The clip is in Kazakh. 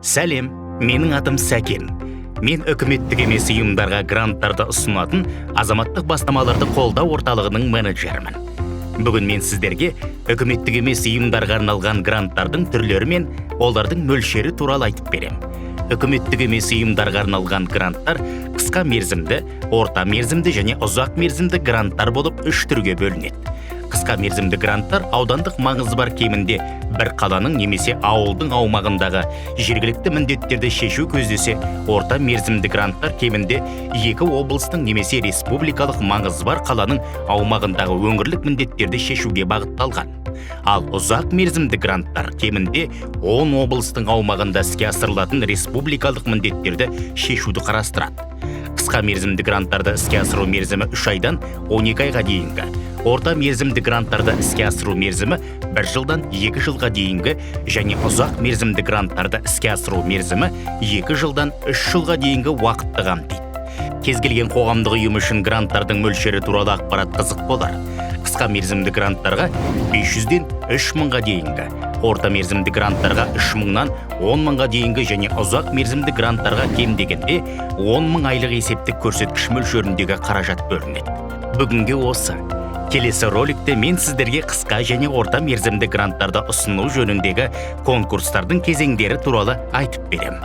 Сәлем, менің атым Сәкен. Мен үкіметтік емес ұйымдарға гранттарды ұсынатын азаматтық бастамаларды қолдау орталығының менеджерімін. Бүгін мен сіздерге үкіметтік емес ұйымдарға арналған гранттардың түрлері мен олардың мөлшері туралы айтып берем. Үкіметтік емес ұйымдарға арналған гранттар қысқа мерзімді, орта мерзімді және ұзақ мерзімді гранттар болып 3 түрге бөлінеді. Қысқа мерзімді гранттар аудандық маңызы бар кемінде бір қаланың немесе ауылдың аумағындағы жергілікті міндеттерді шешу көздесе, орта мерзімді гранттар кемінде 2 облыстың немесе республикалық маңызы бар қаланың аумағындағы өңірлік міндеттерді шешуге бағытталған. Ал ұзақ мерзімді гранттар кемінде 10 облыстың аумағында іске асырылатын республикалық міндеттерді шешуді қарастырады. Қысқа мерзімді гранттарды іске асыру мерзімі 3 айдан 12 айға дейінгі, орта мерзімді гранттарды іске асыру мерзімі 1 жылдан 2 жылға дейінгі және ұзақ мерзімді гранттарды іске асыру мерзімі 2 жылдан 3 жылға дейінгі уақытты қамтиды. Кез келген қоғамдық ұйым үшін гранттардың мөлшері туралы ақпарат қызық болар. Қысқа мерзімді гранттарға 500-ден 3000-ға дейінгі, орта мерзімді гранттарға 3000-нан 10.000-ға дейінгі және ұзақ мерзімді гранттарға кем дегенде 10.000 айлық есептік көрсеткіш мөлшеріндегі қаражат бөлінеді. Бүгінге осы. Келесі роликте мен сіздерге қысқа және орта мерзімді гранттарды ұсыну жөніндегі конкурстардың кезеңдері туралы айтып берем.